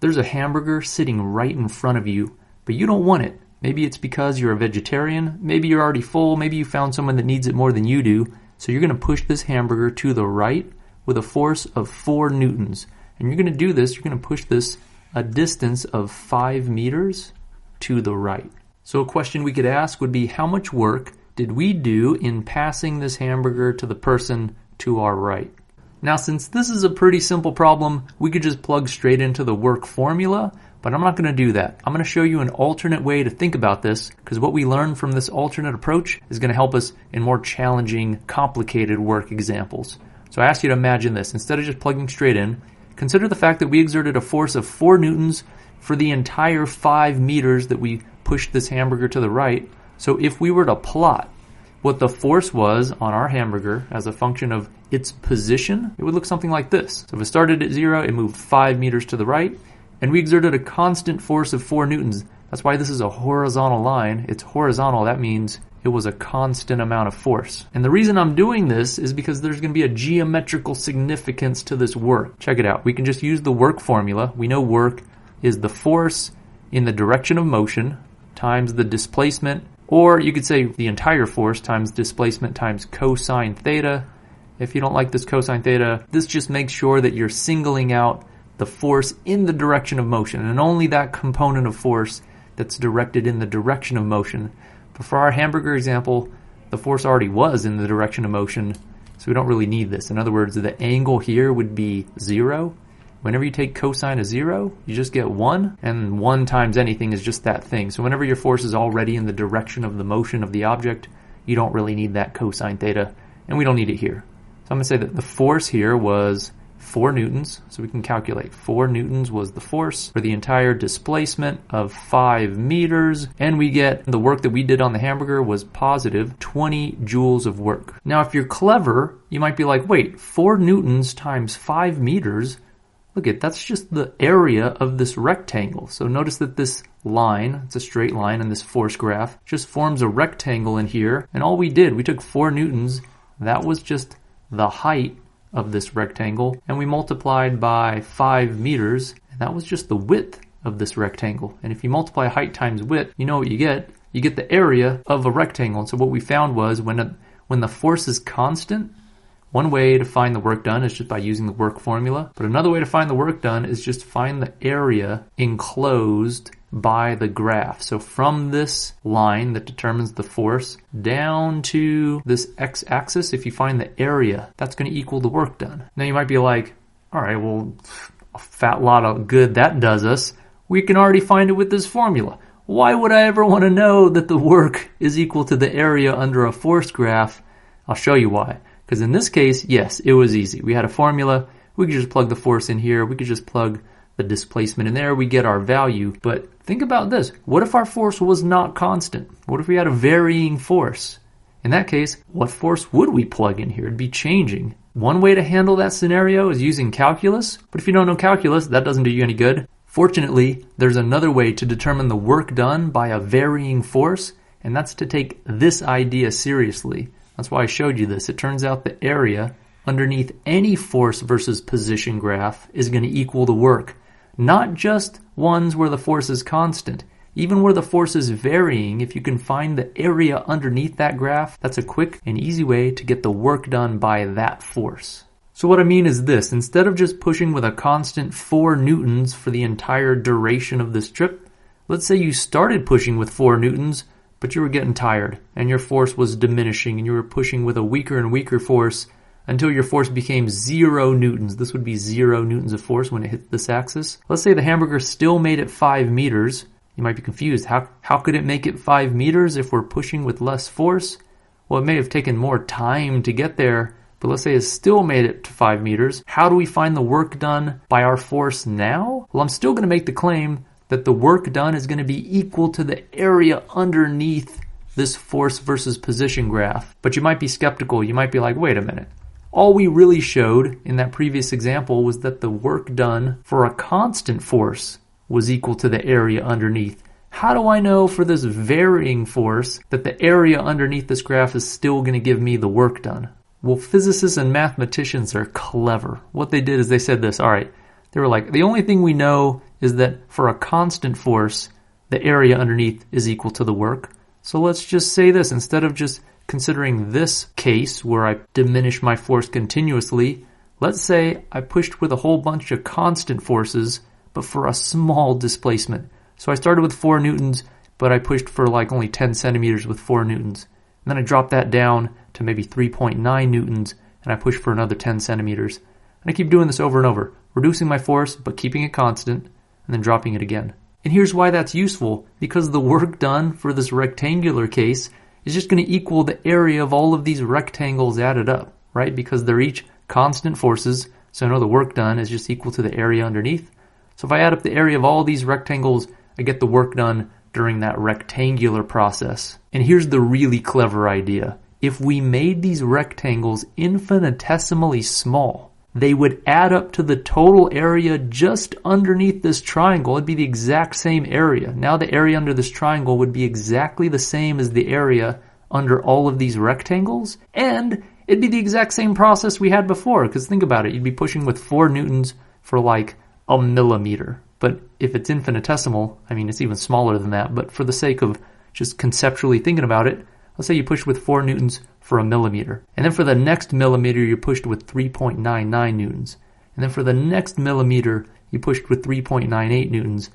There's a hamburger sitting right in front of you, but you don't want it. Maybe it's because you're a vegetarian, maybe you're already full, maybe you found someone that needs it more than you do, so you're going to push this hamburger to the right with a force of 4 newtons. And you're going to do this, you're going to push this a distance of 5 meters to the right. So a question we could ask would be, how much work did we do in passing this hamburger to the person to our right? Now, since this is a pretty simple problem, we could just plug straight into the work formula, but I'm not going to do that. I'm going to show you an alternate way to think about this, because what we learn from this alternate approach is going to help us in more challenging, complicated work examples. So I ask you to imagine this. Instead of just plugging straight in, consider the fact that we exerted a force of 4 newtons for the entire 5 meters that we pushed this hamburger to the right. So if we were to plot what the force was on our hamburger as a function of its position, it would look something like this. So if it started at 0, it moved 5 meters to the right, and we exerted a constant force of 4 newtons. That's why this is a horizontal line. It's horizontal. That means it was a constant amount of force. And the reason I'm doing this is because there's going to be a geometrical significance to this work. Check it out. We can just use the work formula. We know work is the force in the direction of motion times the displacement, or you could say the entire force times displacement times cosine theta. If you don't like this cosine theta, this just makes sure that you're singling out the force in the direction of motion, and only that component of force that's directed in the direction of motion. But for our hamburger example, the force already was in the direction of motion, so we don't really need this. In other words, the angle here would be 0. Whenever you take cosine of 0, you just get 1, and 1 times anything is just that thing. So whenever your force is already in the direction of the motion of the object, you don't really need that cosine theta, and we don't need it here. So I'm going to say that the force here was 4 newtons, so we can calculate 4 newtons was the force for the entire displacement of 5 meters, and we get the work that we did on the hamburger was positive 20 joules of work. Now if you're clever, you might be like, wait, 4 newtons times 5 meters, look at, that's just the area of this rectangle. So notice that this line, it's a straight line in this force graph, just forms a rectangle in here, and all we did, we took 4 newtons, that was just the height of this rectangle, and we multiplied by 5 meters, and that was just the width of this rectangle. And if you multiply height times width, you know what you get? You get the area of a rectangle. And so what we found was when the force is constant, one way to find the work done is just by using the work formula, but another way to find the work done is just find the area enclosed by the graph. So from this line that determines the force down to this x-axis, if you find the area, that's going to equal the work done. Now you might be like, all right, well, a fat lot of good that does us. We can already find it with this formula. Why would I ever want to know that the work is equal to the area under a force graph? I'll show you why. Because in this case, yes, it was easy. We had a formula. We could just plug the force in here. We could just plug the displacement in there. We get our value. But think about this. What if our force was not constant? What if we had a varying force? In that case, what force would we plug in here? It'd be changing. One way to handle that scenario is using calculus. But if you don't know calculus, that doesn't do you any good. Fortunately, there's another way to determine the work done by a varying force, and that's to take this idea seriously. That's why I showed you this. It turns out the area underneath any force versus position graph is going to equal the work. Not just ones where the force is constant. Even where the force is varying, if you can find the area underneath that graph, that's a quick and easy way to get the work done by that force. So what I mean is this. Instead of just pushing with a constant 4 newtons for the entire duration of this trip, let's say you started pushing with 4 newtons, but you were getting tired, and your force was diminishing, and you were pushing with a weaker and weaker force until your force became 0 newtons. This would be 0 newtons of force when it hit this axis. Let's say the hamburger still made it 5 meters. You might be confused. How could it make it 5 meters if we're pushing with less force? Well, it may have taken more time to get there, but let's say it still made it to 5 meters. How do we find the work done by our force now? Well, I'm still going to make the claim that the work done is going to be equal to the area underneath this force versus position graph. But you might be skeptical. You might be like, wait a minute. All we really showed in that previous example was that the work done for a constant force was equal to the area underneath. How do I know for this varying force that the area underneath this graph is still going to give me the work done? Well, physicists and mathematicians are clever. What they did is they said this, all right, They were like, the only thing we know is that for a constant force, the area underneath is equal to the work. So let's just say this, instead of just considering this case where I diminish my force continuously, let's say I pushed with a whole bunch of constant forces, but for a small displacement. So I started with 4 newtons, but I pushed for like only 10 centimeters with 4 newtons. And then I dropped that down to maybe 3.9 newtons, and I pushed for another 10 centimeters. And I keep doing this over and over, reducing my force, but keeping it constant, and then dropping it again. And here's why that's useful, because the work done for this rectangular case is just going to equal the area of all of these rectangles added up, right? Because they're each constant forces, so I know the work done is just equal to the area underneath. So if I add up the area of all these rectangles, I get the work done during that rectangular process. And here's the really clever idea. If we made these rectangles infinitesimally small, they would add up to the total area just underneath this triangle. It'd be the exact same area. Now the area under this triangle would be exactly the same as the area under all of these rectangles. And it'd be the exact same process we had before. Because think about it, you'd be pushing with 4 newtons for like a millimeter. But if it's infinitesimal, I mean, it's even smaller than that. But for the sake of just conceptually thinking about it, let's say you push with 4 newtons for a millimeter. And then for the next millimeter, you pushed with 3.99 newtons. And then for the next millimeter, you pushed with 3.98 newtons.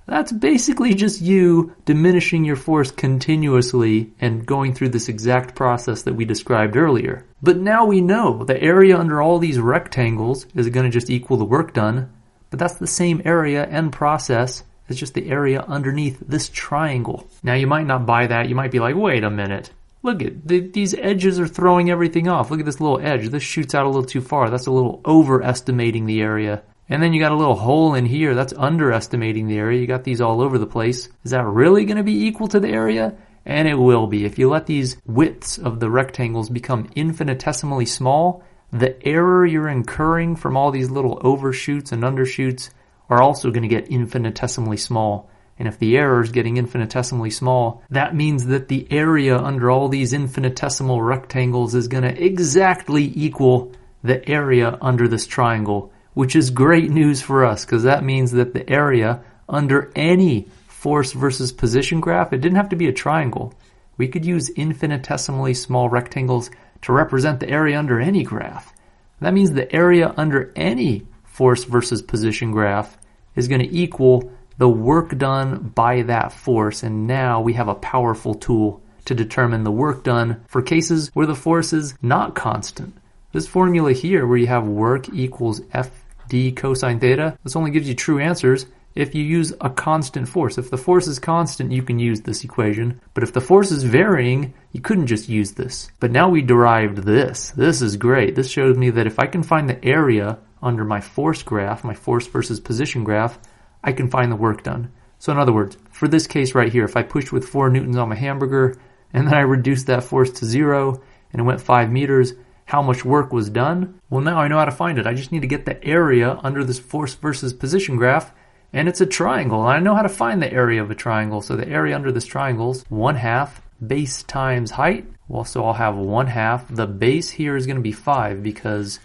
That's basically just you diminishing your force continuously and going through this exact process that we described earlier. But now we know the area under all these rectangles is going to just equal the work done. But that's the same area and process as just the area underneath this triangle. Now you might not buy that. You might be like, wait a minute. Look at these edges are throwing everything off. Look at this little edge. This shoots out a little too far. That's a little overestimating the area. And then you got a little hole in here. That's underestimating the area. You got these all over the place. Is that really going to be equal to the area? And it will be. If you let these widths of the rectangles become infinitesimally small, the error you're incurring from all these little overshoots and undershoots are also going to get infinitesimally small. And if the error is getting infinitesimally small, that means that the area under all these infinitesimal rectangles is going to exactly equal the area under this triangle, which is great news for us because that means that the area under any force versus position graph, it didn't have to be a triangle. We could use infinitesimally small rectangles to represent the area under any graph. That means the area under any force versus position graph is going to equal the work done by that force. And now we have a powerful tool to determine the work done for cases where the force is not constant. This formula here where you have work equals FD cosine theta, this only gives you true answers if you use a constant force. If the force is constant, you can use this equation. But if the force is varying, you couldn't just use this. But now we derived this. This is great. This shows me that if I can find the area under my force graph, my force versus position graph, I can find the work done. So in other words, for this case right here, if I pushed with 4 newtons on my hamburger, and then I reduced that force to 0, and it went 5 meters, how much work was done? Well, now I know how to find it. I just need to get the area under this force versus position graph, and it's a triangle. And I know how to find the area of a triangle. So the area under this triangle is 1/2 base times height. Well, so I'll have 1/2. The base here is going to be 5 because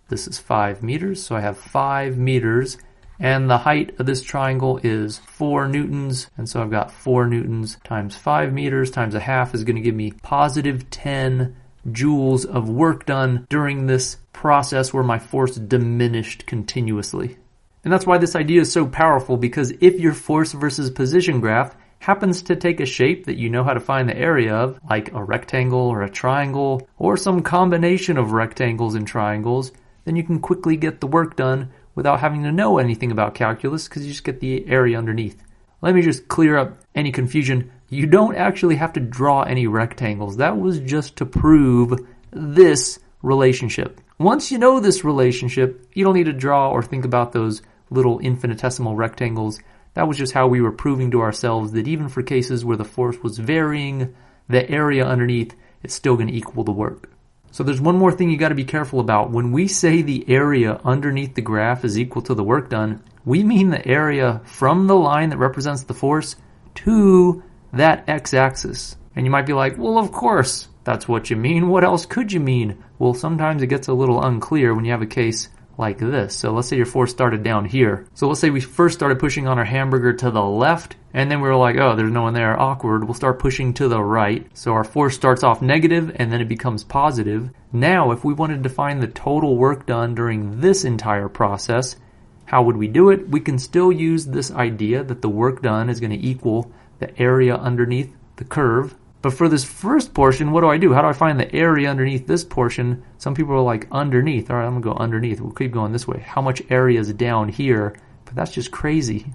this is 5 meters. So I have 5 meters. And the height of this triangle is 4 newtons. And so I've got 4 newtons times 5 meters times 1/2 is going to give me positive 10 joules of work done during this process where my force diminished continuously. And that's why this idea is so powerful, because if your force versus position graph happens to take a shape that you know how to find the area of, like a rectangle or a triangle, or some combination of rectangles and triangles, then you can quickly get the work done without having to know anything about calculus because you just get the area underneath. Let me just clear up any confusion. You don't actually have to draw any rectangles. That was just to prove this relationship. Once you know this relationship, you don't need to draw or think about those little infinitesimal rectangles. That was just how we were proving to ourselves that even for cases where the force was varying, the area underneath is still going to equal the work. So there's one more thing you got to be careful about. When we say the area underneath the graph is equal to the work done, we mean the area from the line that represents the force to that x-axis. And you might be like, well, of course, that's what you mean. What else could you mean? Well, sometimes it gets a little unclear when you have a case like this. So let's say your force started down here. So let's say we first started pushing on our hamburger to the left, and then we were like, oh, there's no one there, awkward. We'll start pushing to the right. So our force starts off negative, and then it becomes positive. Now, if we wanted to find the total work done during this entire process, how would we do it? We can still use this idea that the work done is going to equal the area underneath the curve. But for this first portion, what do? How do I find the area underneath this portion? Some people are like, underneath. All right, I'm going to go underneath. We'll keep going this way. How much area is down here? But that's just crazy.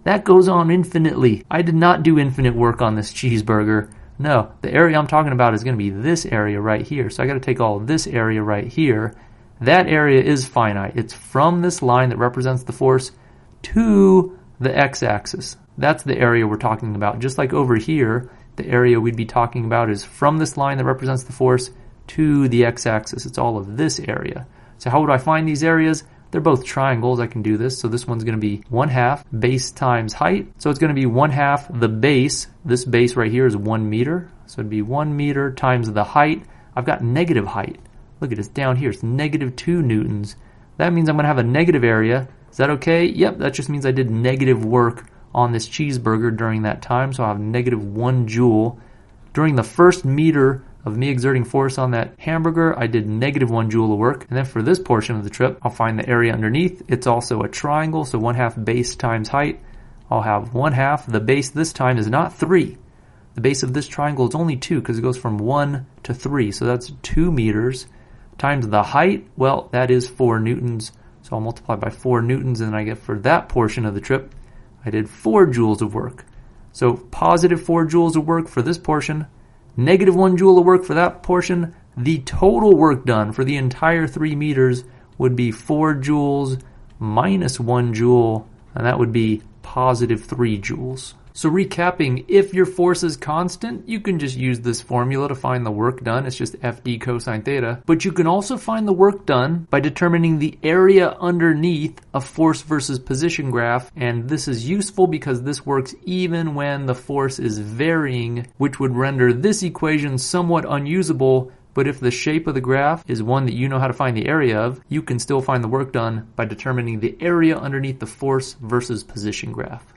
That goes on infinitely. I did not do infinite work on this cheeseburger. No, the area I'm talking about is going to be this area right here. So I got to take all of this area right here. That area is finite. It's from this line that represents the force to the x-axis. That's the area we're talking about. Just like over here, the area we'd be talking about is from this line that represents the force to the x-axis. It's all of this area. So how would I find these areas? They're both triangles. I can do this. So this one's going to be 1/2 base times height. So it's going to be 1/2 the base. This base right here is 1 meter. So it'd be 1 meter times the height. I've got negative height. Look at it, it's down here. It's -2 newtons. That means I'm going to have a negative area. Is that okay? Yep, that just means I did negative work on this cheeseburger during that time, so I'll have -1 joule. During the first meter of me exerting force on that hamburger, I did -1 joule of work. And then for this portion of the trip, I'll find the area underneath. It's also a triangle, so 1/2 base times height. I'll have 1/2. The base this time is not 3. The base of this triangle is only 2 because it goes from 1 to 3, so that's 2 meters. Times the height, well, that is 4 newtons. So I'll multiply by 4 newtons, and then I get for that portion of the trip, I did 4 joules of work. So positive 4 joules of work for this portion, -1 joule of work for that portion. The total work done for the entire 3 meters would be 4 joules minus 1 joule, and that would be positive 3 joules. So recapping, if your force is constant, you can just use this formula to find the work done. It's just FD cosine theta. But you can also find the work done by determining the area underneath a force versus position graph. And this is useful because this works even when the force is varying, which would render this equation somewhat unusable. But if the shape of the graph is one that you know how to find the area of, you can still find the work done by determining the area underneath the force versus position graph.